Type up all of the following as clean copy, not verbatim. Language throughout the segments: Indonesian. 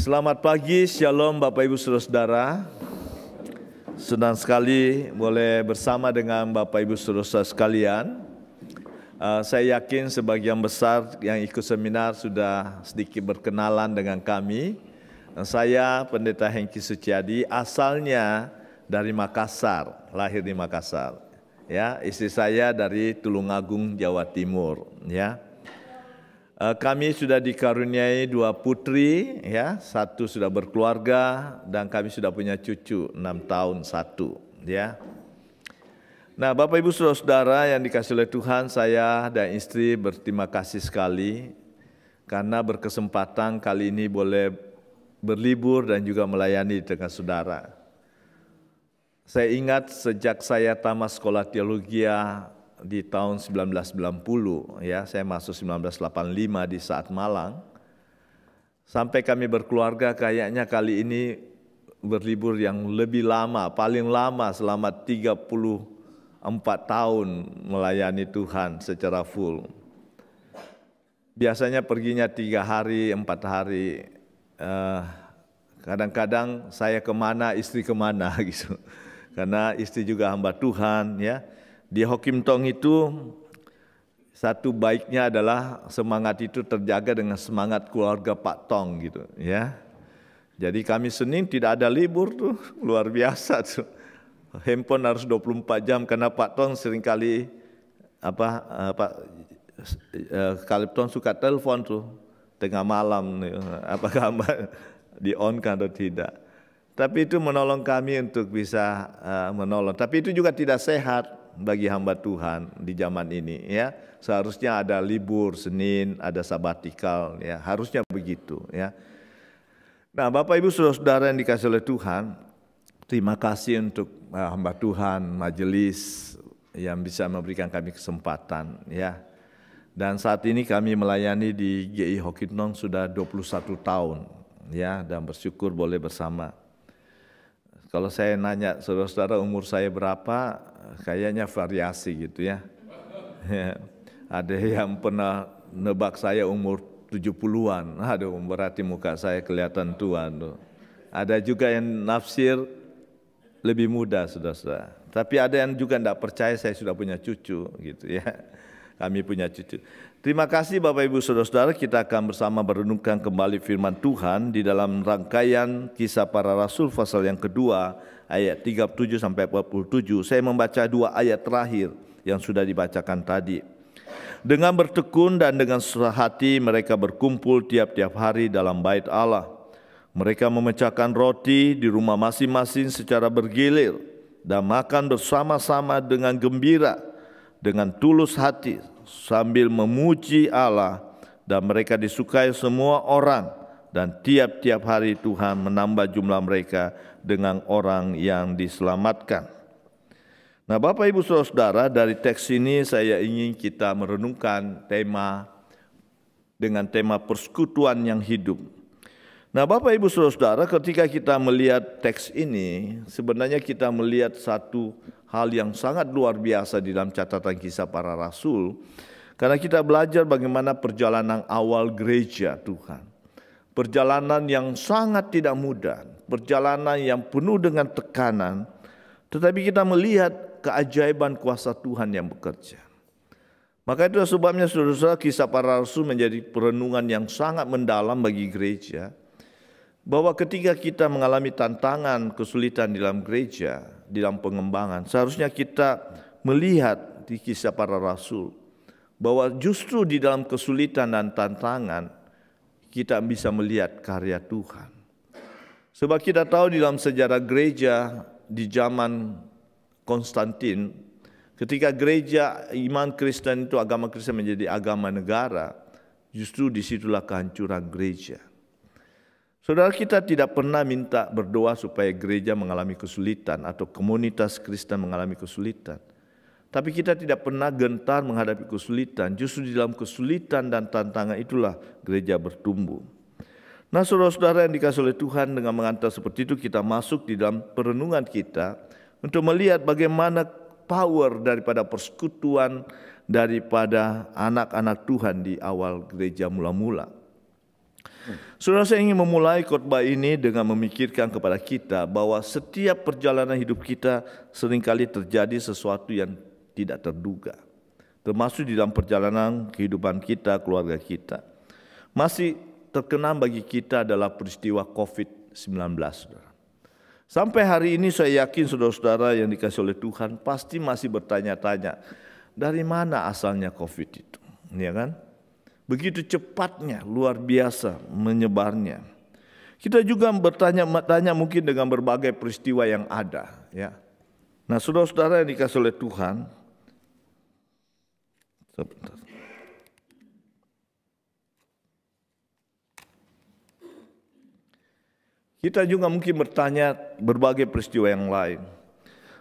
Selamat pagi, Shalom Bapak Ibu Saudara-saudara. Senang sekali boleh bersama dengan Bapak Ibu Saudara-saudara sekalian. Saya yakin sebagian besar yang ikut seminar sudah sedikit berkenalan dengan kami. Saya Pendeta Hengki Suciadi, asalnya dari Makassar, lahir di Makassar. Ya, istri saya dari Tulungagung, Jawa Timur. Ya. Kami sudah dikaruniai 2 putri, ya, 1 sudah berkeluarga dan kami sudah punya cucu 6 tahun 1, ya. Nah, Bapak Ibu Saudara-saudara yang dikasihi oleh Tuhan, saya dan istri berterima kasih sekali karena berkesempatan kali ini boleh berlibur dan juga melayani dengan saudara. Saya ingat sejak saya tamat sekolah teologi di tahun 1990, ya, saya masuk 1985 di Saat Malang. Sampai kami berkeluarga, kayaknya kali ini berlibur yang lebih lama, paling lama selama 34 tahun melayani Tuhan secara full. Biasanya perginya 3 hari, 4 hari. Kadang-kadang saya kemana, istri kemana gitu. Karena istri juga hamba Tuhan, ya. Di Hokim Tong itu satu baiknya adalah semangat itu terjaga dengan semangat keluarga Pak Tong gitu, ya. Jadi kami Senin tidak ada libur tuh, luar biasa tuh. Handphone harus 24 jam karena Pak Tong seringkali Kalip Tong suka telepon tuh tengah malam, apakah di on kan atau tidak. Tapi itu menolong kami untuk bisa menolong. Tapi itu juga tidak sehat bagi hamba Tuhan di zaman ini, ya. Seharusnya ada libur Senin, ada sabatikal, ya. Harusnya begitu, ya. Nah, Bapak Ibu Saudara-saudara yang dikasihi oleh Tuhan, terima kasih untuk hamba Tuhan, majelis yang bisa memberikan kami kesempatan, ya. Dan saat ini kami melayani di GI Hokim Tong sudah 21 tahun, ya, dan bersyukur boleh bersama. Kalau saya nanya saudara-saudara umur saya berapa, kayaknya variasi gitu, ya. Ada yang pernah nebak saya umur 70-an. Aduh, berarti muka saya kelihatan tua tuh. Ada juga yang nafsir lebih muda, saudara-saudara. Tapi ada yang juga tidak percaya saya sudah punya cucu gitu, ya. Kami punya cucu. Terima kasih Bapak Ibu Saudara-saudara, kita akan bersama merenungkan kembali firman Tuhan di dalam rangkaian Kisah Para Rasul pasal yang kedua ayat 37 sampai 47. Saya membaca 2 ayat terakhir yang sudah dibacakan tadi. Dengan bertekun dan dengan sehati mereka berkumpul tiap-tiap hari dalam bait Allah. Mereka memecahkan roti di rumah masing-masing secara bergilir dan makan bersama-sama dengan gembira, dengan tulus hati, sambil memuji Allah, dan mereka disukai semua orang, dan tiap-tiap hari Tuhan menambah jumlah mereka dengan orang yang diselamatkan. Nah, Bapak Ibu Saudara, dari teks ini saya ingin kita merenungkan dengan tema persekutuan yang hidup. Nah, Bapak Ibu Saudara, ketika kita melihat teks ini, sebenarnya kita melihat satu hal yang sangat luar biasa di dalam catatan Kisah Para Rasul, karena kita belajar bagaimana perjalanan awal gereja Tuhan. Perjalanan yang sangat tidak mudah, perjalanan yang penuh dengan tekanan, tetapi kita melihat keajaiban kuasa Tuhan yang bekerja. Maka itu sebabnya saudara-saudara, Kisah Para Rasul menjadi perenungan yang sangat mendalam bagi gereja, bahwa ketika kita mengalami tantangan, kesulitan di dalam gereja, di dalam pengembangan, seharusnya kita melihat di Kisah Para Rasul bahwa justru di dalam kesulitan dan tantangan kita bisa melihat karya Tuhan. Sebab kita tahu di dalam sejarah gereja di zaman Konstantin, ketika gereja iman Kristen itu, agama Kristen menjadi agama negara, justru disitulah kehancuran gereja. Saudara, kita tidak pernah minta berdoa supaya gereja mengalami kesulitan atau komunitas Kristen mengalami kesulitan. Tapi kita tidak pernah gentar menghadapi kesulitan. Justru di dalam kesulitan dan tantangan itulah gereja bertumbuh. Nah, saudara-saudara yang dikasihi oleh Tuhan, dengan mengantar seperti itu kita masuk di dalam perenungan kita untuk melihat bagaimana power daripada persekutuan daripada anak-anak Tuhan di awal gereja mula-mula. Saudara, saya ingin memulai khotbah ini dengan memikirkan kepada kita bahwa setiap perjalanan hidup kita seringkali terjadi sesuatu yang tidak terduga. Termasuk di dalam perjalanan kehidupan kita, keluarga kita. Masih terkenang bagi kita adalah peristiwa COVID-19. Saudara. Sampai hari ini saya yakin saudara-saudara yang dikasihi oleh Tuhan pasti masih bertanya-tanya, dari mana asalnya COVID itu? Ya kan? Begitu cepatnya, luar biasa menyebarnya. Kita juga bertanya-tanya mungkin dengan berbagai peristiwa yang ada. Ya. Nah, saudara-saudara yang dikasihi oleh Tuhan, sebentar. Kita juga mungkin bertanya berbagai peristiwa yang lain.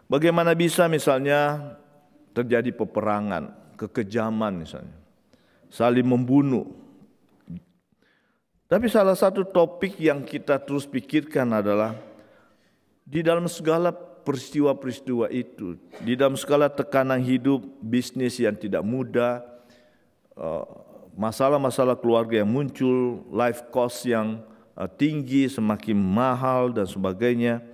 Bagaimana bisa misalnya terjadi peperangan, kekejaman misalnya, saling membunuh. Tapi salah satu topik yang kita terus pikirkan adalah di dalam segala peristiwa-peristiwa itu, di dalam segala tekanan hidup, bisnis yang tidak mudah, masalah-masalah keluarga yang muncul, life cost yang tinggi, semakin mahal dan sebagainya.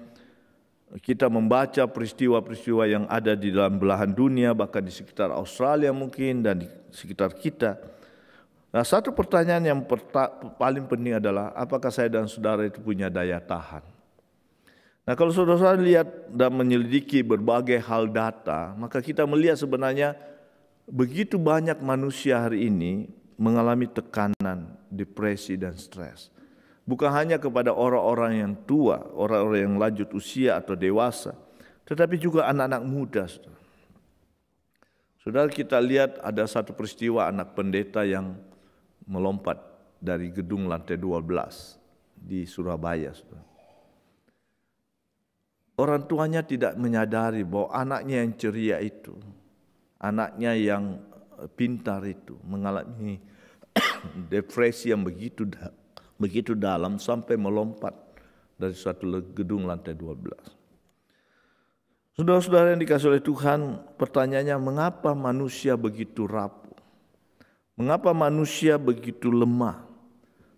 Kita membaca peristiwa-peristiwa yang ada di dalam belahan dunia, bahkan di sekitar Australia mungkin dan di sekitar kita. Nah, satu pertanyaan yang paling penting adalah apakah saya dan saudara itu punya daya tahan? Nah, kalau saudara lihat dan menyelidiki berbagai hal data, maka kita melihat sebenarnya begitu banyak manusia hari ini mengalami tekanan, depresi dan stres. Bukan hanya kepada orang-orang yang tua, orang-orang yang lanjut usia atau dewasa, tetapi juga anak-anak muda. Saudara, kita lihat ada satu peristiwa anak pendeta yang melompat dari gedung lantai 12 di Surabaya. Orang tuanya tidak menyadari bahwa anaknya yang ceria itu, anaknya yang pintar itu mengalami depresi yang begitu dalam sampai melompat dari suatu gedung lantai 12. Saudara-saudara yang dikasihi oleh Tuhan, pertanyaannya mengapa manusia begitu rapuh? Mengapa manusia begitu lemah?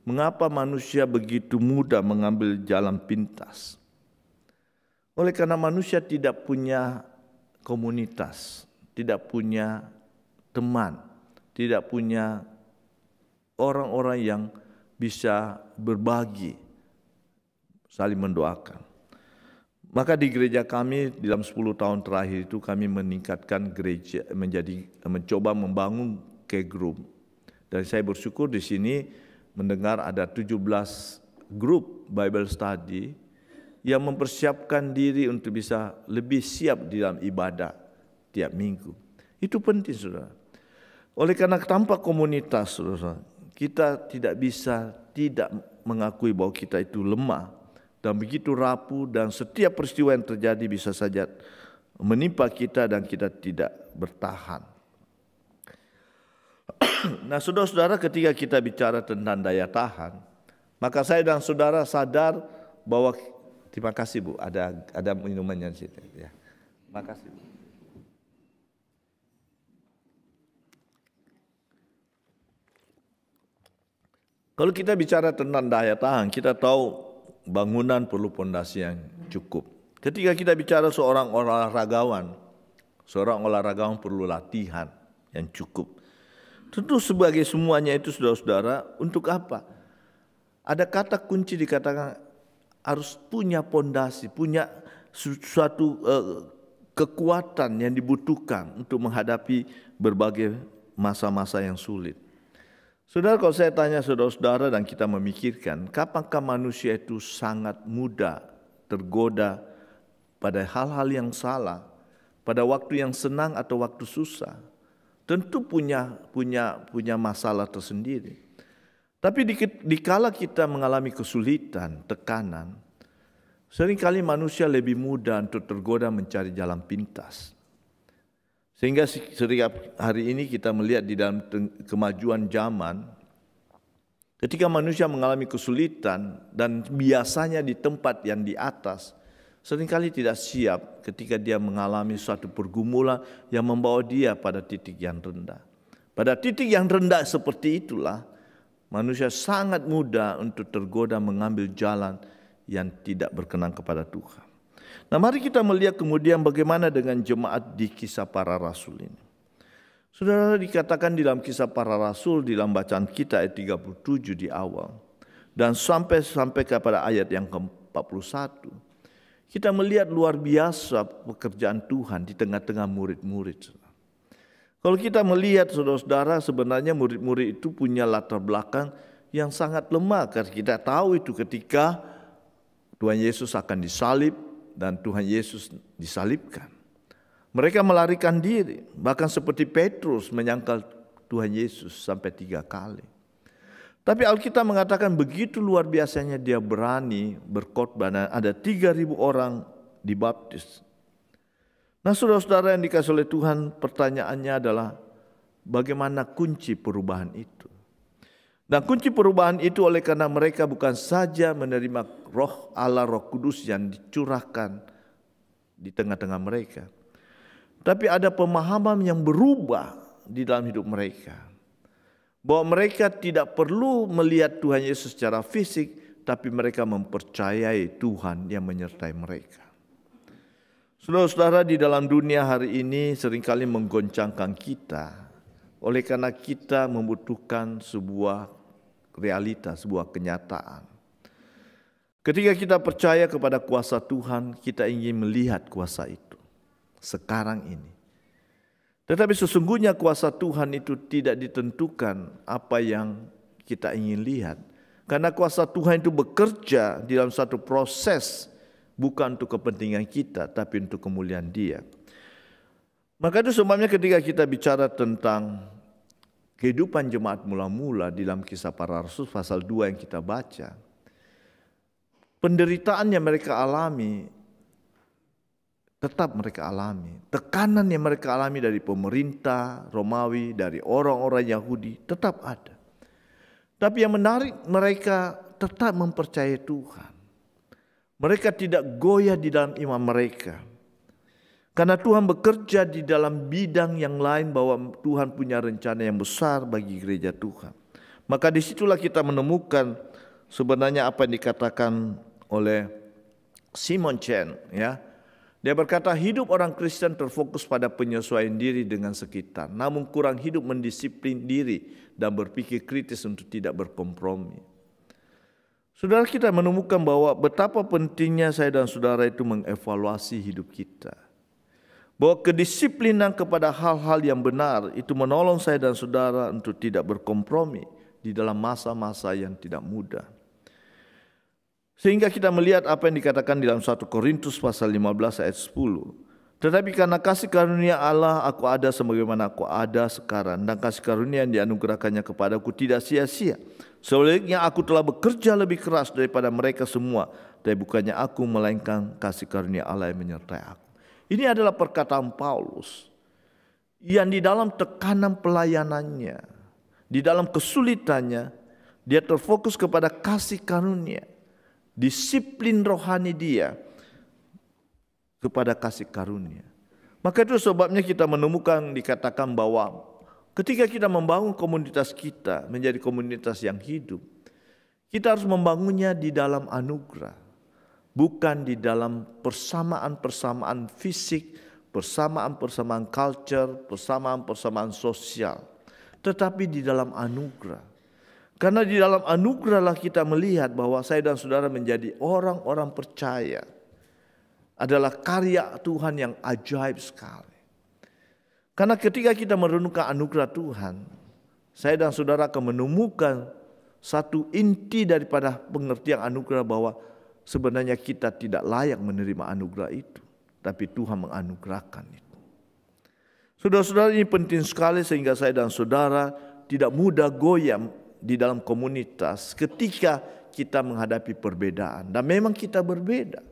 Mengapa manusia begitu mudah mengambil jalan pintas? Oleh karena manusia tidak punya komunitas, tidak punya teman, tidak punya orang-orang yang bisa berbagi, saling mendoakan. Maka di gereja kami dalam 10 tahun terakhir itu kami meningkatkan gereja mencoba membangun care group. Dan saya bersyukur di sini mendengar ada 17 grup Bible study yang mempersiapkan diri untuk bisa lebih siap di dalam ibadah tiap minggu. Itu penting, saudara. Oleh karena tanpa komunitas, saudara, kita tidak bisa tidak mengakui bahwa kita itu lemah dan begitu rapuh dan setiap peristiwa yang terjadi bisa saja menimpa kita dan kita tidak bertahan. Nah, saudara-saudara, ketika kita bicara tentang daya tahan, maka saya dan saudara sadar bahwa terima kasih Bu, ada minumannya di situ ya. Terima kasih Bu. Kalau kita bicara tentang daya tahan, kita tahu bangunan perlu pondasi yang cukup. Ketika kita bicara seorang olahragawan perlu latihan yang cukup. Tentu sebagai semuanya itu saudara-saudara, untuk apa? Ada kata kunci dikatakan harus punya pondasi, punya suatu kekuatan yang dibutuhkan untuk menghadapi berbagai masa-masa yang sulit. Saudara, kalau saya tanya saudara-saudara dan kita memikirkan, kapankah manusia itu sangat mudah tergoda pada hal-hal yang salah, pada waktu yang senang atau waktu susah? Tentu punya masalah tersendiri. Tapi dikala kita mengalami kesulitan, tekanan, seringkali manusia lebih mudah untuk tergoda mencari jalan pintas. Sehingga setiap hari ini kita melihat di dalam kemajuan zaman, ketika manusia mengalami kesulitan dan biasanya di tempat yang di atas, seringkali tidak siap ketika dia mengalami suatu pergumulan yang membawa dia pada titik yang rendah. Pada titik yang rendah seperti itulah Manusia sangat mudah untuk tergoda mengambil jalan yang tidak berkenan kepada Tuhan. Nah, mari kita melihat kemudian bagaimana dengan jemaat di Kisah Para Rasul ini. Saudara, dikatakan di dalam Kisah Para Rasul di dalam bacaan kita ayat 37 di awal dan sampai kepada ayat yang ke-41, kita melihat luar biasa pekerjaan Tuhan di tengah-tengah murid-murid. Kalau kita melihat saudara-saudara, sebenarnya murid-murid itu punya latar belakang yang sangat lemah. Karena kita tahu itu ketika Tuhan Yesus akan disalib dan Tuhan Yesus disalibkan. Mereka melarikan diri, bahkan seperti Petrus menyangkal Tuhan Yesus sampai 3 kali. Tapi Alkitab mengatakan begitu luar biasanya dia berani berkhotbah, ada 3.000 orang dibaptis. Nah, saudara-saudara yang dikasihi oleh Tuhan, pertanyaannya adalah bagaimana kunci perubahan itu? Dan kunci perubahan itu oleh karena mereka bukan saja menerima roh Allah, Roh Kudus yang dicurahkan di tengah-tengah mereka, tapi ada pemahaman yang berubah di dalam hidup mereka. Bahwa mereka tidak perlu melihat Tuhan Yesus secara fisik, tapi mereka mempercayai Tuhan yang menyertai mereka. Saudara-saudara, di dalam dunia hari ini seringkali menggoncangkan kita, oleh karena kita membutuhkan sebuah realita, sebuah kenyataan. Ketika kita percaya kepada kuasa Tuhan, kita ingin melihat kuasa itu sekarang ini. Tetapi sesungguhnya kuasa Tuhan itu tidak ditentukan apa yang kita ingin lihat. Karena kuasa Tuhan itu bekerja di dalam satu proses, bukan untuk kepentingan kita, tapi untuk kemuliaan Dia. Maka itu sebabnya ketika kita bicara tentang kehidupan jemaat mula-mula di dalam Kisah Para Rasul pasal 2 yang kita baca, penderitaan yang mereka alami, tetap mereka alami. Tekanan yang mereka alami dari pemerintah Romawi, dari orang-orang Yahudi, tetap ada. Tapi yang menarik, mereka tetap mempercayai Tuhan. Mereka tidak goyah di dalam iman mereka. Karena Tuhan bekerja di dalam bidang yang lain, bahwa Tuhan punya rencana yang besar bagi gereja Tuhan. Maka disitulah kita menemukan sebenarnya apa yang dikatakan oleh Simon Chen, ya. Dia berkata, hidup orang Kristen terfokus pada penyesuaian diri dengan sekitar, namun kurang hidup mendisiplin diri dan berpikir kritis untuk tidak berkompromi. Saudara, kita menemukan bahwa betapa pentingnya saya dan saudara itu mengevaluasi hidup kita. Bahwa kedisiplinan kepada hal-hal yang benar itu menolong saya dan saudara untuk tidak berkompromi di dalam masa-masa yang tidak mudah. Sehingga kita melihat apa yang dikatakan di dalam 1 Korintus pasal 15 ayat 10. Tetapi karena kasih karunia Allah, aku ada sebagaimana aku ada sekarang, dan kasih karunia yang dianugerahkannya kepadaku tidak sia-sia. Sebaliknya aku telah bekerja lebih keras daripada mereka semua, tapi bukannya aku, melainkan kasih karunia Allah yang menyertai aku. Ini adalah perkataan Paulus yang di dalam tekanan pelayanannya, di dalam kesulitannya, dia terfokus kepada kasih karunia. Disiplin rohani dia kepada kasih karunia. Maka itu sebabnya kita menemukan dikatakan bahwa ketika kita membangun komunitas kita menjadi komunitas yang hidup, kita harus membangunnya di dalam anugerah, bukan di dalam persamaan-persamaan fisik, persamaan-persamaan culture, persamaan-persamaan sosial, tetapi di dalam anugerah. Karena di dalam anugerah lah kita melihat bahwa saya dan saudara menjadi orang-orang percaya adalah karya Tuhan yang ajaib sekali. Karena ketika kita merenungkan anugerah Tuhan, saya dan saudara akan menemukan satu inti daripada pengertian anugerah, bahwa sebenarnya kita tidak layak menerima anugerah itu, tapi Tuhan menganugerahkan itu. Saudara-saudara, ini penting sekali sehingga saya dan saudara tidak mudah goyah di dalam komunitas ketika kita menghadapi perbedaan. Dan memang kita berbeda.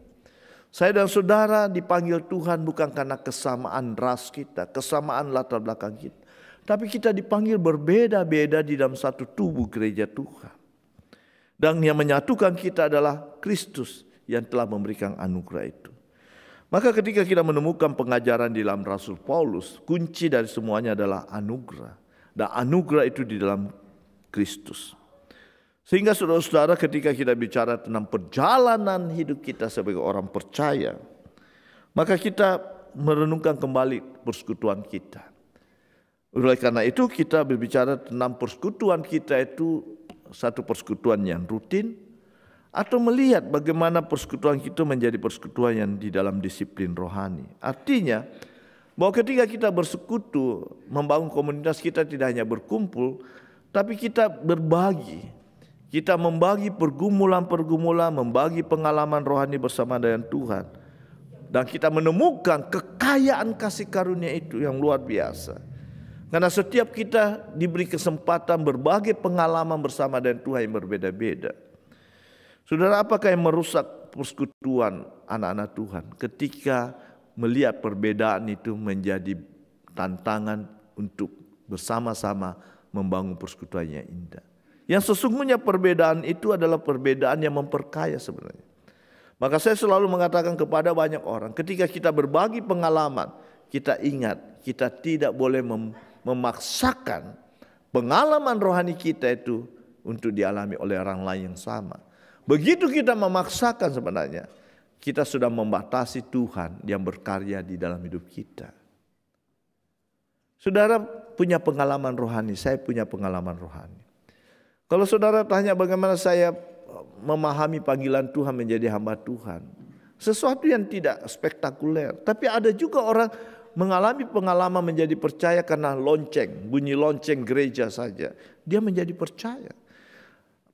Saya dan saudara dipanggil Tuhan bukan karena kesamaan ras kita, kesamaan latar belakang kita, tapi kita dipanggil berbeda-beda di dalam satu tubuh gereja Tuhan. Dan yang menyatukan kita adalah Kristus yang telah memberikan anugerah itu. Maka ketika kita menemukan pengajaran di dalam Rasul Paulus, kunci dari semuanya adalah anugerah. Dan anugerah itu di dalam Kristus. Sehingga saudara-saudara, ketika kita bicara tentang perjalanan hidup kita sebagai orang percaya, maka kita merenungkan kembali persekutuan kita. Oleh karena itu kita berbicara tentang persekutuan kita itu satu persekutuan yang rutin, atau melihat bagaimana persekutuan kita menjadi persekutuan yang di dalam disiplin rohani. Artinya bahwa ketika kita bersekutu, membangun komunitas, kita tidak hanya berkumpul, tapi kita berbagi. Kita membagi pergumulan-pergumulan, membagi pengalaman rohani bersama dengan Tuhan. Dan kita menemukan kekayaan kasih karunia itu yang luar biasa. Karena setiap kita diberi kesempatan berbagai pengalaman bersama dengan Tuhan yang berbeda-beda. Saudara, apakah yang merusak persekutuan anak-anak Tuhan? Ketika melihat perbedaan itu menjadi tantangan untuk bersama-sama membangun persekutuan yang indah. Yang sesungguhnya perbedaan itu adalah perbedaan yang memperkaya sebenarnya. Maka saya selalu mengatakan kepada banyak orang, ketika kita berbagi pengalaman, kita ingat kita tidak boleh memaksakan pengalaman rohani kita itu untuk dialami oleh orang lain yang sama. Begitu kita memaksakan, sebenarnya kita sudah membatasi Tuhan yang berkarya di dalam hidup kita. Saudara punya pengalaman rohani, saya punya pengalaman rohani. Kalau saudara tanya bagaimana saya memahami panggilan Tuhan menjadi hamba Tuhan, sesuatu yang tidak spektakuler. Tapi ada juga orang mengalami pengalaman menjadi percaya karena lonceng, bunyi lonceng gereja saja. Dia menjadi percaya.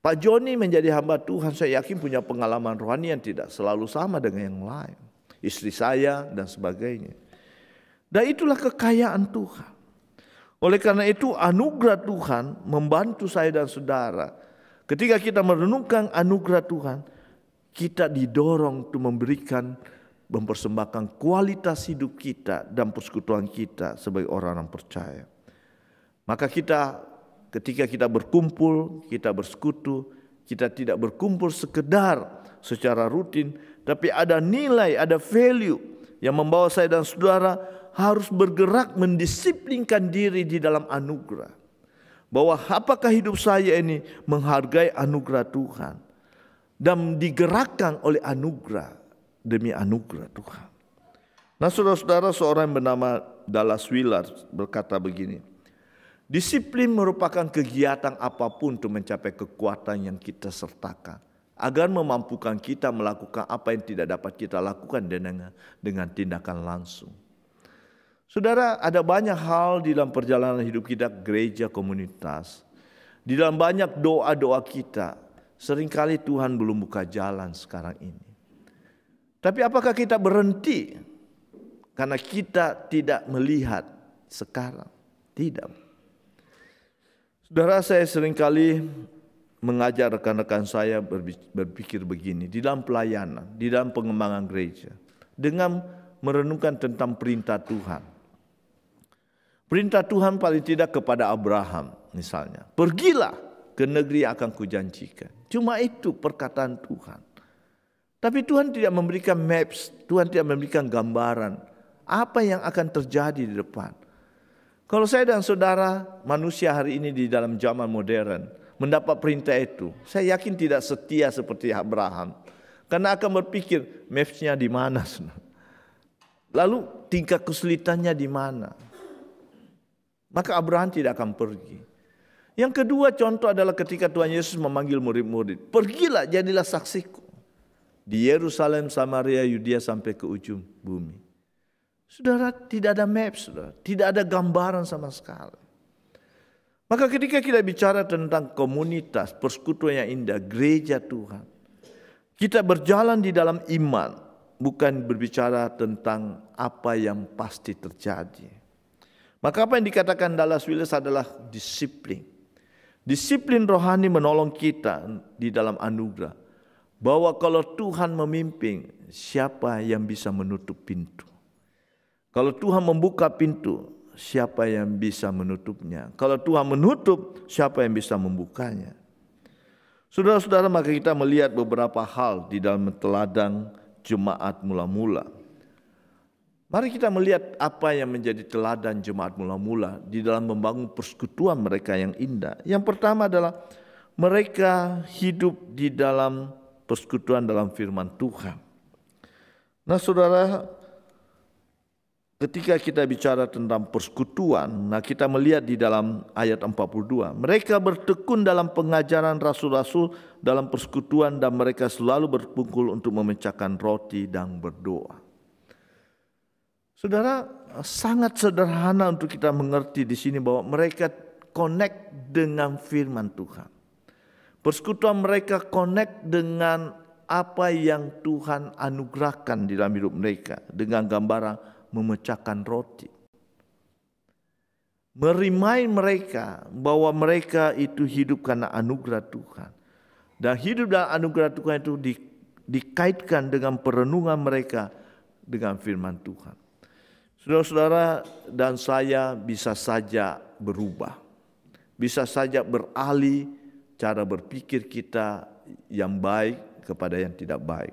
Pak Joni menjadi hamba Tuhan, saya yakin punya pengalaman rohani yang tidak selalu sama dengan yang lain. Istri saya dan sebagainya. Dan itulah kekayaan Tuhan. Oleh karena itu anugerah Tuhan membantu saya dan saudara. Ketika kita merenungkan anugerah Tuhan, kita didorong untuk mempersembahkan kualitas hidup kita dan persekutuan kita sebagai orang-orang percaya. Maka ketika kita berkumpul, kita bersekutu, kita tidak berkumpul sekedar secara rutin, tapi ada nilai, ada value yang membawa saya dan saudara harus bergerak mendisiplinkan diri di dalam anugerah. Bahwa apakah hidup saya ini menghargai anugerah Tuhan dan digerakkan oleh anugerah demi anugerah Tuhan. Nah saudara-saudara, seorang yang bernama Dallas Willard berkata begini, disiplin merupakan kegiatan apapun untuk mencapai kekuatan yang kita sertakan, agar memampukan kita melakukan apa yang tidak dapat kita lakukan dengan tindakan langsung. Saudara, ada banyak hal di dalam perjalanan hidup kita, gereja, komunitas. Di dalam banyak doa-doa kita, seringkali Tuhan belum buka jalan sekarang ini. Tapi apakah kita berhenti karena kita tidak melihat sekarang? Tidak. Saudara, saya seringkali mengajar rekan-rekan saya berpikir begini, di dalam pelayanan, di dalam pengembangan gereja, dengan merenungkan tentang perintah Tuhan. Perintah Tuhan paling tidak kepada Abraham misalnya, pergilah ke negeri yang akan kujanjikan. Cuma itu perkataan Tuhan. Tapi Tuhan tidak memberikan maps, Tuhan tidak memberikan gambaran apa yang akan terjadi di depan. Kalau saya dan saudara manusia hari ini di dalam zaman modern mendapat perintah itu, saya yakin tidak setia seperti Abraham. Karena akan berpikir mapsnya di mana. Lalu tingkat kesulitannya di mana. Maka Abraham tidak akan pergi. Yang kedua contoh adalah ketika Tuhan Yesus memanggil murid-murid. Pergilah, jadilah saksiku. Di Yerusalem, Samaria, Yudea sampai ke ujung bumi. Saudara, tidak ada map, saudara. Tidak ada gambaran sama sekali. Maka ketika kita bicara tentang komunitas, persekutuan yang indah, gereja Tuhan. Kita berjalan di dalam iman. Bukan berbicara tentang apa yang pasti terjadi. Maka apa yang dikatakan Dallas Willard adalah disiplin. Disiplin rohani menolong kita di dalam anugerah. Bahwa kalau Tuhan memimpin, siapa yang bisa menutup pintu? Kalau Tuhan membuka pintu, siapa yang bisa menutupnya? Kalau Tuhan menutup, siapa yang bisa membukanya? Saudara-saudara, maka kita melihat beberapa hal di dalam teladan jemaat mula-mula. Mari kita melihat apa yang menjadi teladan jemaat mula-mula di dalam membangun persekutuan mereka yang indah. Yang pertama adalah mereka hidup di dalam persekutuan dalam firman Tuhan. Nah saudara, ketika kita bicara tentang persekutuan, nah kita melihat di dalam ayat 42, mereka bertekun dalam pengajaran rasul-rasul dalam persekutuan dan mereka selalu berkumpul untuk memecahkan roti dan berdoa. Saudara, sangat sederhana untuk kita mengerti di sini bahwa mereka connect dengan firman Tuhan. Persekutuan mereka connect dengan apa yang Tuhan anugerahkan di dalam hidup mereka dengan gambaran memecahkan roti. Merimain mereka bahwa mereka itu hidup karena anugerah Tuhan. Dan hidup dalam anugerah Tuhan itu dikaitkan dengan perenungan mereka dengan firman Tuhan. Saudara-saudara dan saya bisa saja berubah. Bisa saja beralih cara berpikir kita yang baik kepada yang tidak baik.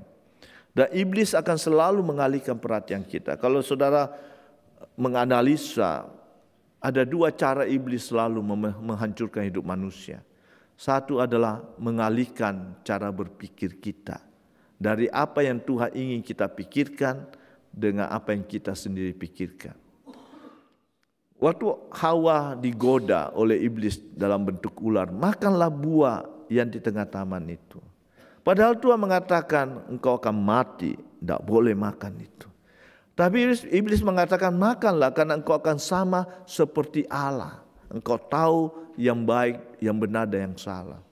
Dan iblis akan selalu mengalihkan perhatian kita. Kalau saudara menganalisa, ada dua cara iblis selalu menghancurkan hidup manusia. Satu adalah mengalihkan cara berpikir kita. Dari apa yang Tuhan ingin kita pikirkan dengan apa yang kita sendiri pikirkan. Waktu Hawa digoda oleh iblis dalam bentuk ular, makanlah buah yang di tengah taman itu. Padahal Tuhan mengatakan engkau akan mati, tidak boleh makan itu. Tapi iblis mengatakan makanlah karena engkau akan sama seperti Allah. Engkau tahu yang baik, yang benar dan yang salah.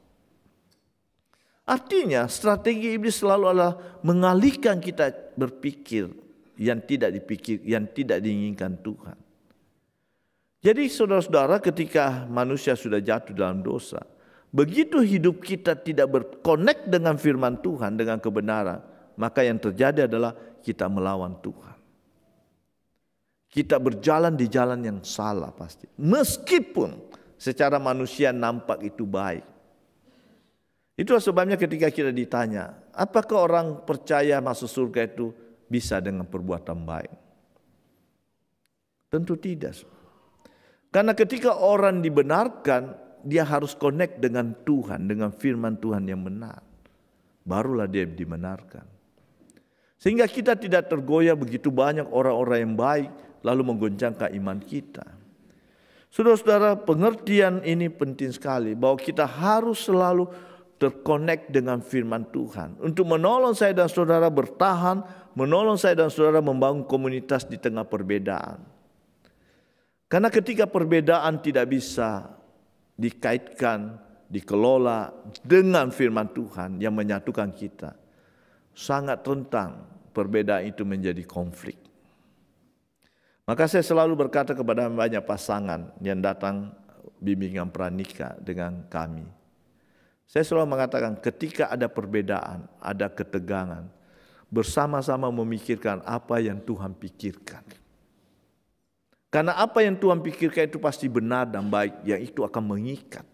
Artinya strategi iblis selalu adalah mengalihkan kita berpikir yang tidak diinginkan Tuhan. Jadi saudara-saudara, ketika manusia sudah jatuh dalam dosa, begitu hidup kita tidak berkonek dengan firman Tuhan, dengan kebenaran, maka yang terjadi adalah kita melawan Tuhan. Kita berjalan di jalan yang salah pasti. Meskipun secara manusia nampak itu baik. Itulah sebabnya ketika kita ditanya, apakah orang percaya masuk surga itu bisa dengan perbuatan baik? Tentu tidak. Karena ketika orang dibenarkan, dia harus connect dengan Tuhan, dengan firman Tuhan yang benar. Barulah dia dibenarkan. Sehingga kita tidak tergoyah begitu banyak orang-orang yang baik lalu menggoncangkan iman kita. Saudara-saudara, pengertian ini penting sekali bahwa kita harus selalu terkonek dengan firman Tuhan untuk menolong saya dan saudara bertahan, menolong saya dan saudara membangun komunitas di tengah perbedaan. Karena ketika perbedaan tidak bisa dikaitkan, dikelola dengan firman Tuhan yang menyatukan kita, sangat rentan perbedaan itu menjadi konflik. Maka saya selalu berkata kepada banyak pasangan yang datang bimbingan pranikah dengan kami. Saya selalu mengatakan ketika ada perbedaan, ada ketegangan, bersama-sama memikirkan apa yang Tuhan pikirkan. Karena apa yang Tuhan pikirkan itu pasti benar dan baik, yang itu akan mengikat.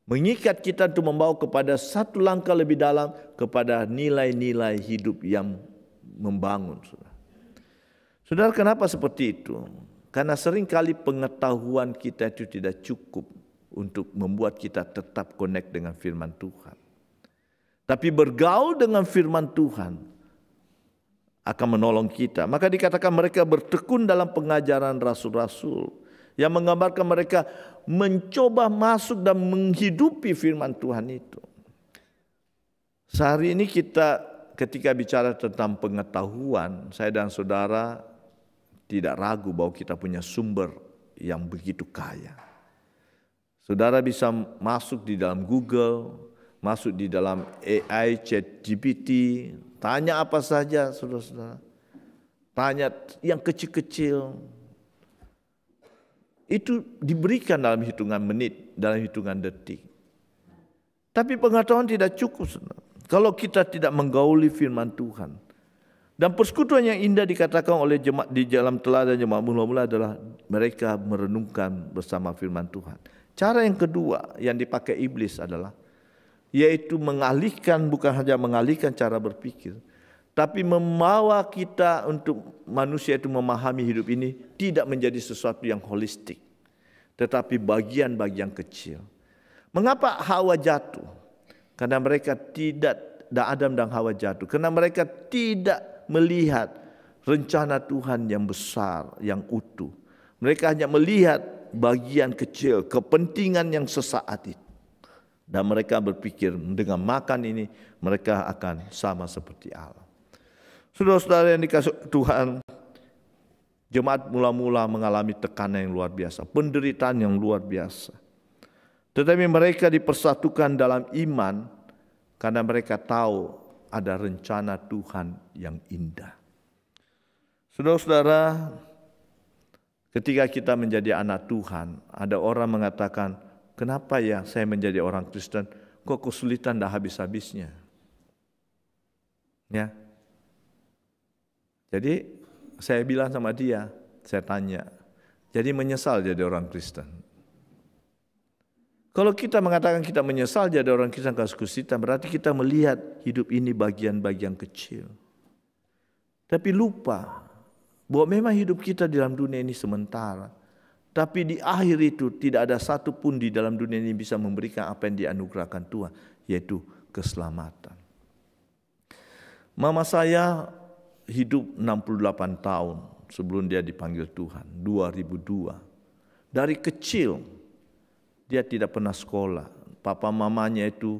Mengikat kita untuk membawa kepada satu langkah lebih dalam kepada nilai-nilai hidup yang membangun. Saudara, kenapa seperti itu? Karena seringkali pengetahuan kita itu tidak cukup untuk membuat kita tetap connect dengan firman Tuhan. Tapi bergaul dengan firman Tuhan akan menolong kita. Maka dikatakan mereka bertekun dalam pengajaran rasul-rasul yang menggambarkan mereka mencoba masuk dan menghidupi firman Tuhan itu. Sehari ini kita ketika bicara tentang pengetahuan, saya dan saudara tidak ragu bahwa kita punya sumber yang begitu kaya. Saudara bisa masuk di dalam Google, masuk di dalam AI, ChatGPT, tanya apa saja saudara-saudara. Tanya yang kecil-kecil. Itu diberikan dalam hitungan menit, dalam hitungan detik. Tapi pengetahuan tidak cukup, saudara, kalau kita tidak menggauli firman Tuhan. Dan persekutuan yang indah dikatakan oleh jemaat di dalam teladan jemaat mula-mula adalah mereka merenungkan bersama firman Tuhan. Cara yang kedua yang dipakai iblis adalah yaitu mengalihkan, bukan hanya mengalihkan cara berpikir, tapi membawa kita untuk manusia itu memahami hidup ini tidak menjadi sesuatu yang holistik, tetapi bagian-bagian kecil. Mengapa Hawa jatuh? Karena mereka tidak, Adam dan Hawa jatuh karena mereka tidak melihat rencana Tuhan yang besar, yang utuh. Mereka hanya melihat bagian kecil, kepentingan yang sesaat itu. Dan mereka berpikir dengan makan ini mereka akan sama seperti Allah. Saudara-saudara yang dikasih Tuhan, jemaat mula-mula mengalami tekanan yang luar biasa, penderitaan yang luar biasa. Tetapi mereka dipersatukan dalam iman karena mereka tahu ada rencana Tuhan yang indah. Saudara-saudara, ketika kita menjadi anak Tuhan, ada orang mengatakan, kenapa ya saya menjadi orang Kristen, kok kesulitan dah habis-habisnya? Ya. Jadi saya bilang sama dia, saya tanya, jadi menyesal jadi orang Kristen? Kalau kita mengatakan kita menyesal jadi orang Kristen kesulitan, berarti kita melihat hidup ini bagian-bagian kecil. Tapi lupa bahwa memang hidup kita di dalam dunia ini sementara. Tapi di akhir itu tidak ada satu pun di dalam dunia ini bisa memberikan apa yang dianugerahkan Tuhan, yaitu keselamatan. Mama saya hidup 68 tahun sebelum dia dipanggil Tuhan, 2002. Dari kecil dia tidak pernah sekolah. Papa mamanya itu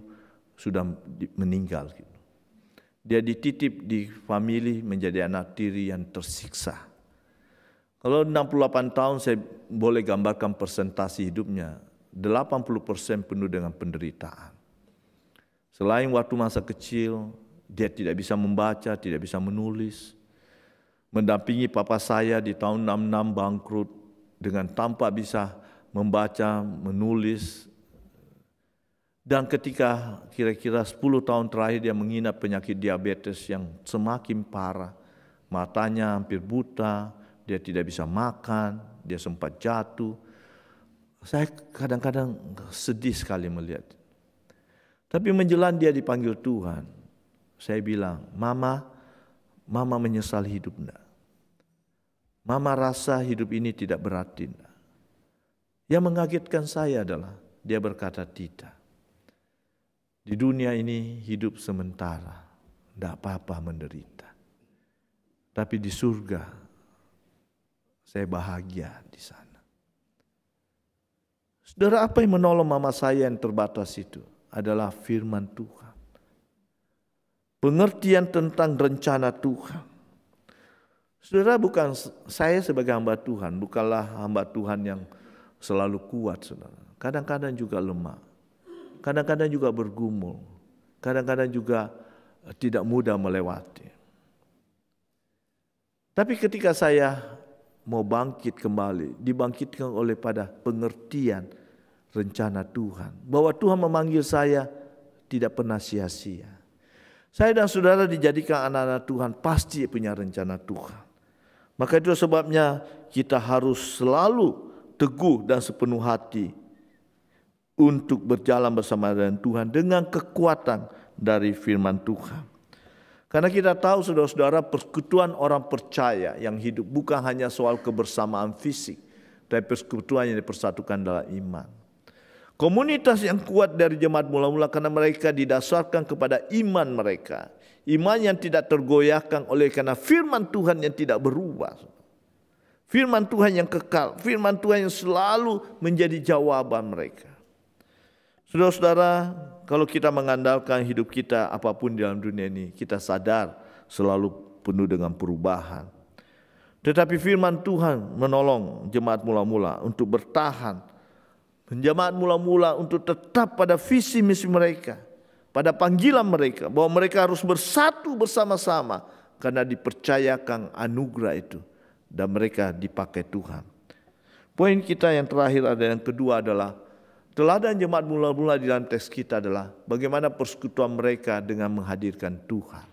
sudah meninggal. Dia dititip di famili menjadi anak tiri yang tersiksa. Kalau 68 tahun saya boleh gambarkan persentase hidupnya, 80% penuh dengan penderitaan. Selain waktu masa kecil, dia tidak bisa membaca, tidak bisa menulis. Mendampingi papa saya di tahun 66 bangkrut dengan tanpa bisa membaca, menulis. Dan ketika kira-kira 10 tahun terakhir dia menginap penyakit diabetes yang semakin parah. Matanya hampir buta, dia tidak bisa makan, dia sempat jatuh. Saya kadang-kadang sedih sekali melihat. Tapi menjelang dia dipanggil Tuhan, saya bilang, Mama menyesal hidup enggak? Mama rasa hidup ini tidak berarti enggak? Yang mengagetkan saya adalah dia berkata tidak. Di dunia ini hidup sementara, tidak apa-apa menderita. Tapi di surga, saya bahagia di sana. Saudara, apa yang menolong mama saya yang terbatas itu adalah firman Tuhan. Pengertian tentang rencana Tuhan. Saudara, bukan saya sebagai hamba Tuhan, bukanlah hamba Tuhan yang selalu kuat, saudara. Kadang-kadang juga lemah. Kadang-kadang juga bergumul. Kadang-kadang juga tidak mudah melewati. Tapi ketika saya mau bangkit kembali, dibangkitkan oleh pada pengertian rencana Tuhan. Bahwa Tuhan memanggil saya tidak pernah sia-sia. Saya dan saudara dijadikan anak-anak Tuhan pasti punya rencana Tuhan. Maka itu sebabnya kita harus selalu teguh dan sepenuh hati untuk berjalan bersama dengan Tuhan dengan kekuatan dari firman Tuhan. Karena kita tahu saudara-saudara, persekutuan orang percaya yang hidup bukan hanya soal kebersamaan fisik, tapi persekutuan yang dipersatukan dalam iman. Komunitas yang kuat dari jemaat mula-mula karena mereka didasarkan kepada iman mereka. Iman yang tidak tergoyahkan oleh karena firman Tuhan yang tidak berubah. Firman Tuhan yang kekal, firman Tuhan yang selalu menjadi jawaban mereka. Saudara-saudara, kalau kita mengandalkan hidup kita apapun di dalam dunia ini, kita sadar selalu penuh dengan perubahan. Tetapi firman Tuhan menolong jemaat mula-mula untuk bertahan. Jemaat mula-mula untuk tetap pada visi misi mereka, pada panggilan mereka, bahwa mereka harus bersatu bersama-sama karena dipercayakan anugerah itu dan mereka dipakai Tuhan. Poin kita yang terakhir ada yang kedua adalah teladan jemaat mula-mula di dalam teks kita adalah bagaimana persekutuan mereka dengan menghadirkan Tuhan.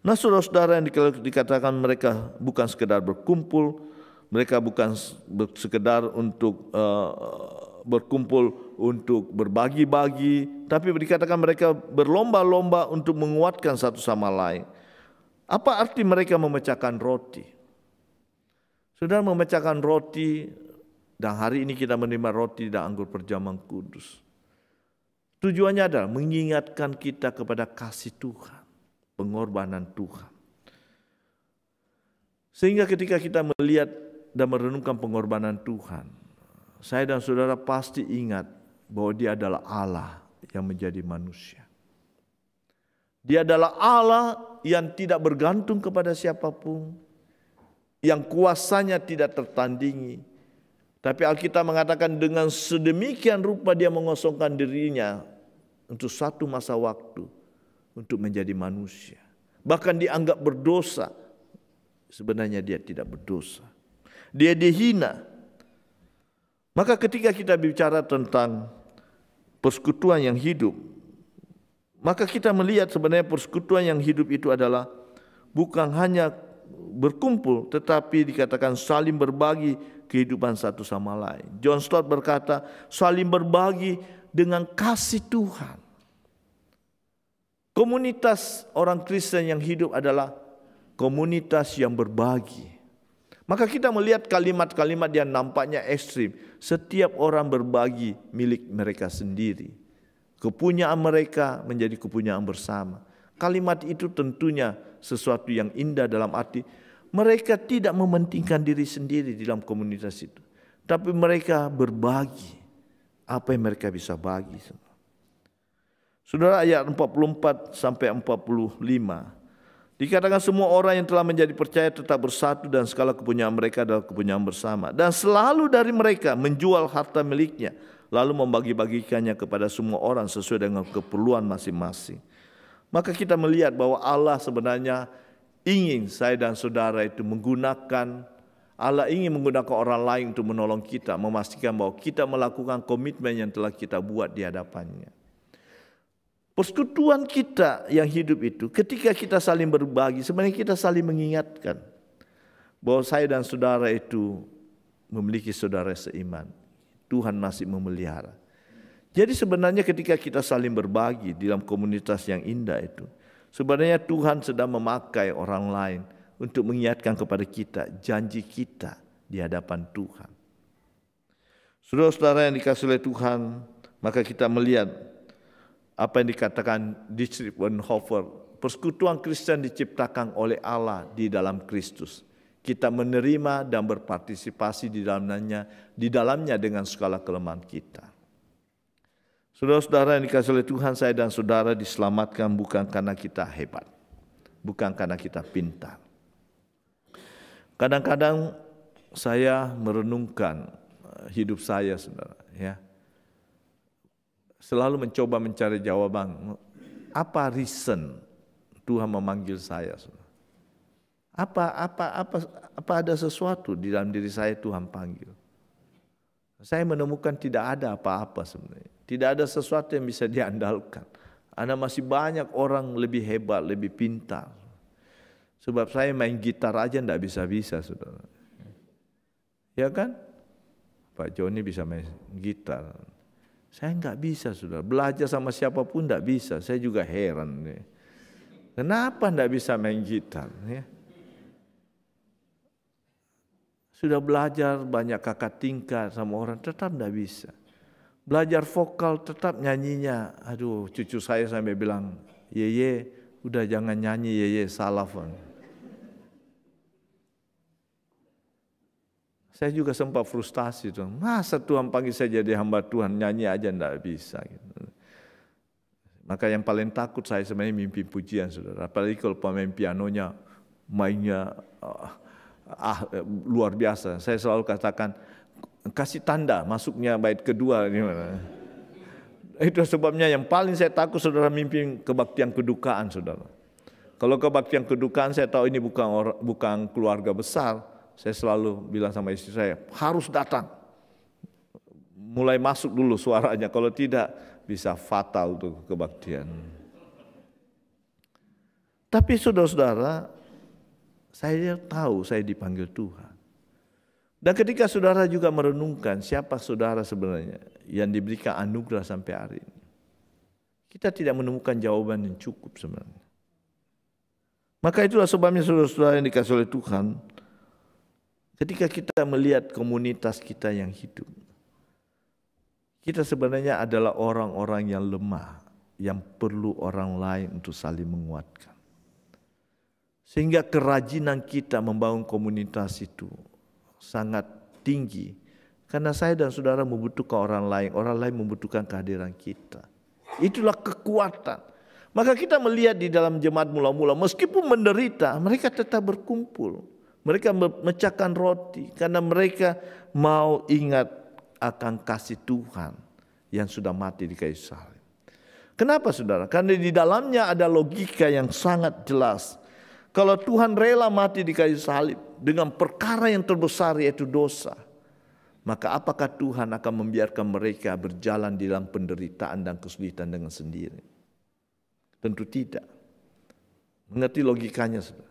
Nah, saudara-saudara yang dikatakan mereka bukan sekedar berkumpul, mereka bukan sekedar untuk berkumpul untuk berbagi-bagi, tapi dikatakan mereka berlomba-lomba untuk menguatkan satu sama lain. Apa arti mereka memecahkan roti? Saudara, memecahkan roti Dan hari ini kita menerima roti dan anggur perjamuan kudus. Tujuannya adalah mengingatkan kita kepada kasih Tuhan, pengorbanan Tuhan. Sehingga ketika kita melihat dan merenungkan pengorbanan Tuhan, saya dan saudara pasti ingat bahwa Dia adalah Allah yang menjadi manusia. Dia adalah Allah yang tidak bergantung kepada siapapun, yang kuasanya tidak tertandingi. Tapi Alkitab mengatakan dengan sedemikian rupa Dia mengosongkan dirinya untuk satu masa waktu untuk menjadi manusia. Bahkan dianggap berdosa. Sebenarnya Dia tidak berdosa. Dia dihina. Maka ketika kita bicara tentang persekutuan yang hidup, maka kita melihat sebenarnya persekutuan yang hidup itu adalah bukan hanya berkumpul, tetapi dikatakan saling berbagi kehidupan satu sama lain. John Stott berkata, saling berbagi dengan kasih Tuhan. Komunitas orang Kristen yang hidup adalah komunitas yang berbagi. Maka kita melihat kalimat-kalimat yang nampaknya ekstrim. Setiap orang berbagi milik mereka sendiri. Kepunyaan mereka menjadi kepunyaan bersama. Kalimat itu tentunya sesuatu yang indah dalam arti mereka tidak mementingkan diri sendiri di dalam komunitas itu. Tapi mereka berbagi apa yang mereka bisa bagi. Saudara, ayat 44 sampai 45. Dikatakan semua orang yang telah menjadi percaya tetap bersatu dan segala kepunyaan mereka adalah kepunyaan bersama. Dan selalu dari mereka menjual harta miliknya, lalu membagi-bagikannya kepada semua orang sesuai dengan keperluan masing-masing. Maka kita melihat bahwa Allah sebenarnya ingin saya dan saudara itu Allah ingin menggunakan orang lain untuk menolong kita, memastikan bahwa kita melakukan komitmen yang telah kita buat di hadapannya. Persekutuan kita yang hidup itu, ketika kita saling berbagi, sebenarnya kita saling mengingatkan bahwa saya dan saudara itu memiliki saudara seiman. Tuhan masih memelihara. Jadi sebenarnya ketika kita saling berbagi di dalam komunitas yang indah itu, sebenarnya Tuhan sedang memakai orang lain untuk mengingatkan kepada kita janji kita di hadapan Tuhan. Saudara-saudara yang dikasihi oleh Tuhan, maka kita melihat apa yang dikatakan Dietrich Bonhoeffer, persekutuan Kristen diciptakan oleh Allah di dalam Kristus. Kita menerima dan berpartisipasi di dalamnya dengan segala kelemahan kita. Saudara-saudara yang dikasihi oleh Tuhan, saya dan saudara diselamatkan bukan karena kita hebat, bukan karena kita pintar. Kadang-kadang saya merenungkan hidup saya, saudara, ya. Selalu mencoba mencari jawaban, apa reason Tuhan memanggil saya? Apa ada sesuatu di dalam diri saya Tuhan panggil? Saya menemukan tidak ada apa-apa sebenarnya. Tidak ada sesuatu yang bisa diandalkan. Ada masih banyak orang lebih hebat, lebih pintar. Sebab saya main gitar aja tidak bisa-bisa, saudara. Ya kan? Pak Joni bisa main gitar. Saya enggak bisa, saudara. Belajar sama siapapun enggak bisa. Saya juga heran. Kenapa enggak bisa main gitar? Ya. Sudah belajar banyak kakak tingkat sama orang, tetap enggak bisa. Belajar vokal tetap nyanyinya. Aduh, cucu saya sampai bilang, Yeye, udah jangan nyanyi Yeye, salah. Saya juga sempat frustasi tuh. Masa Tuhan panggil saya jadi hamba Tuhan, nyanyi aja enggak bisa. Gitu. Maka yang paling takut saya sebenarnya mimpi pujian, saudara. Apalagi kalau pemain pianonya mainnya luar biasa. Saya selalu katakan, kasih tanda masuknya bait kedua. Gimana? Itu sebabnya yang paling saya takut, saudara, mimpi kebaktian kedukaan, saudara. Kalau kebaktian kedukaan saya tahu ini bukan keluarga besar. Saya selalu bilang sama istri saya, harus datang. Mulai masuk dulu suaranya, kalau tidak bisa fatal tuh kebaktian. Tapi saudara-saudara, saya tahu saya dipanggil Tuhan. Dan ketika saudara juga merenungkan siapa saudara sebenarnya yang diberikan anugerah sampai hari ini, kita tidak menemukan jawaban yang cukup sebenarnya. Maka itulah sebabnya saudara-saudara yang dikasihi oleh Tuhan, Ketika kita melihat komunitas kita yang hidup, kita sebenarnya adalah orang-orang yang lemah, yang perlu orang lain untuk saling menguatkan. Sehingga kerajinan kita membangun komunitas itu sangat tinggi. Karena saya dan saudara membutuhkan orang lain membutuhkan kehadiran kita. Itulah kekuatan. Maka kita melihat di dalam jemaat mula-mula, meskipun menderita, mereka tetap berkumpul. Mereka memecahkan roti karena mereka mau ingat akan kasih Tuhan yang sudah mati di kayu salib. Kenapa saudara? Karena di dalamnya ada logika yang sangat jelas. Kalau Tuhan rela mati di kayu salib dengan perkara yang terbesar yaitu dosa, maka apakah Tuhan akan membiarkan mereka berjalan di dalam penderitaan dan kesulitan dengan sendiri? Tentu tidak. Mengerti logikanya saudara?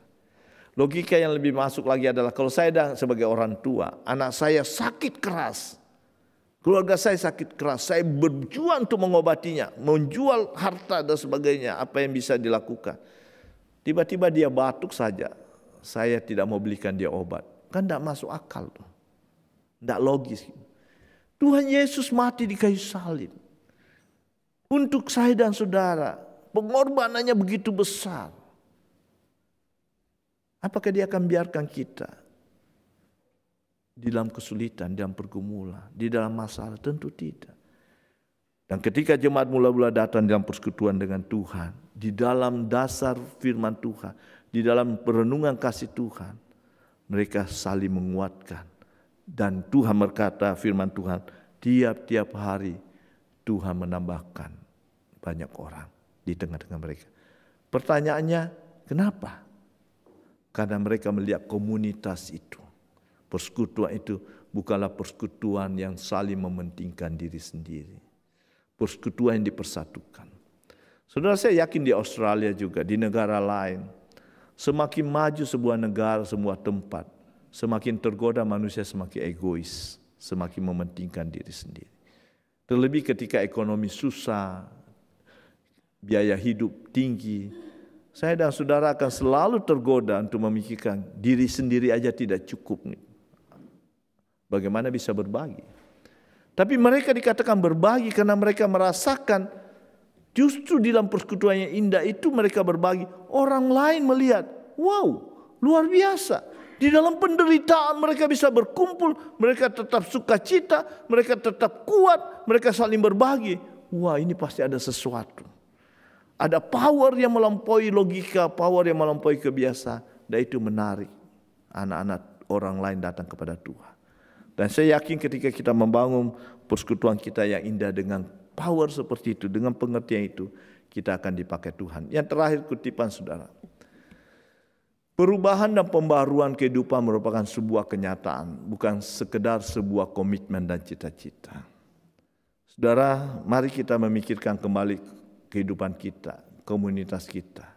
Logika yang lebih masuk lagi adalah kalau saya sebagai orang tua, anak saya sakit keras, keluarga saya sakit keras, saya berjuang untuk mengobatinya, menjual harta dan sebagainya, apa yang bisa dilakukan. Tiba-tiba dia batuk saja, saya tidak mau belikan dia obat. Kan tidak masuk akal tuh. Tidak logis. Tuhan Yesus mati di kayu salib untuk saya dan saudara. Pengorbanannya begitu besar. Apakah dia akan biarkan kita di dalam kesulitan, di dalam pergumulan, di dalam masalah? Tentu tidak. Dan ketika jemaat mula-mula datang dalam persekutuan dengan Tuhan, di dalam dasar firman Tuhan, di dalam perenungan kasih Tuhan, mereka saling menguatkan. Dan Tuhan berkata, firman Tuhan, tiap-tiap hari Tuhan menambahkan banyak orang di tengah-tengah mereka. Pertanyaannya, kenapa? Karena mereka melihat komunitas itu. Persekutuan itu bukanlah persekutuan yang saling mementingkan diri sendiri. Persekutuan yang dipersatukan. Saudara, saya yakin di Australia juga, di negara lain, semakin maju sebuah negara, sebuah tempat, semakin tergoda manusia semakin egois, semakin mementingkan diri sendiri. Terlebih ketika ekonomi susah, biaya hidup tinggi, saya dan saudara akan selalu tergoda untuk memikirkan diri sendiri aja tidak cukup. Bagaimana bisa berbagi? Tapi mereka dikatakan berbagi karena mereka merasakan justru di dalam persekutuan yang indah itu mereka berbagi. Orang lain melihat, wow, luar biasa. Di dalam penderitaan mereka bisa berkumpul, mereka tetap sukacita, mereka tetap kuat, mereka saling berbagi. Wah, ini pasti ada sesuatu. Ada power yang melampaui logika, power yang melampaui kebiasaan. Dan itu menarik anak-anak orang lain datang kepada Tuhan. Dan saya yakin ketika kita membangun persekutuan kita yang indah dengan power seperti itu, dengan pengertian itu, kita akan dipakai Tuhan. Yang terakhir kutipan saudara. Perubahan dan pembaruan kehidupan merupakan sebuah kenyataan, bukan sekedar sebuah komitmen dan cita-cita. Saudara, mari kita memikirkan kembali kehidupan kita, komunitas kita.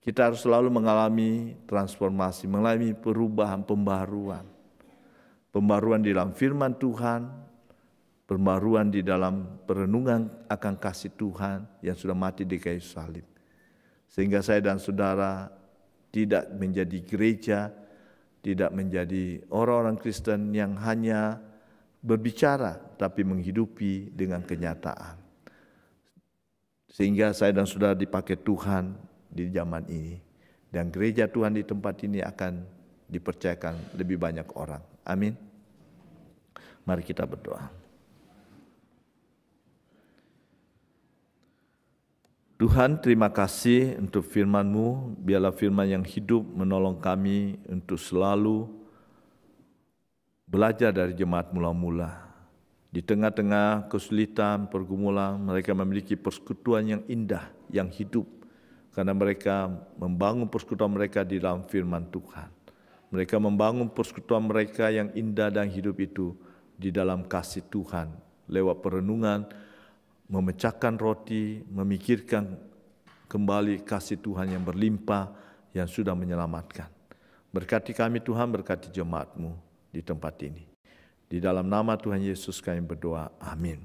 Kita harus selalu mengalami transformasi, mengalami perubahan, pembaruan. Pembaruan di dalam firman Tuhan, pembaruan di dalam perenungan akan kasih Tuhan yang sudah mati di kayu salib. Sehingga saya dan saudara tidak menjadi gereja, tidak menjadi orang-orang Kristen yang hanya berbicara, tapi menghidupi dengan kenyataan. Sehingga saya dan saudara dipakai Tuhan di zaman ini. Dan gereja Tuhan di tempat ini akan dipercayakan lebih banyak orang. Amin. Mari kita berdoa. Tuhan, terima kasih untuk firman-Mu. Biarlah firman yang hidup menolong kami untuk selalu belajar dari jemaat mula-mula. Di tengah-tengah kesulitan, pergumulan, mereka memiliki persekutuan yang indah, yang hidup. Karena mereka membangun persekutuan mereka di dalam firman Tuhan. Mereka membangun persekutuan mereka yang indah dan hidup itu di dalam kasih Tuhan. Lewat perenungan, memecahkan roti, memikirkan kembali kasih Tuhan yang berlimpah, yang sudah menyelamatkan. Berkati kami Tuhan, berkati jemaat-Mu di tempat ini. Di dalam nama Tuhan Yesus kami berdoa. Amin.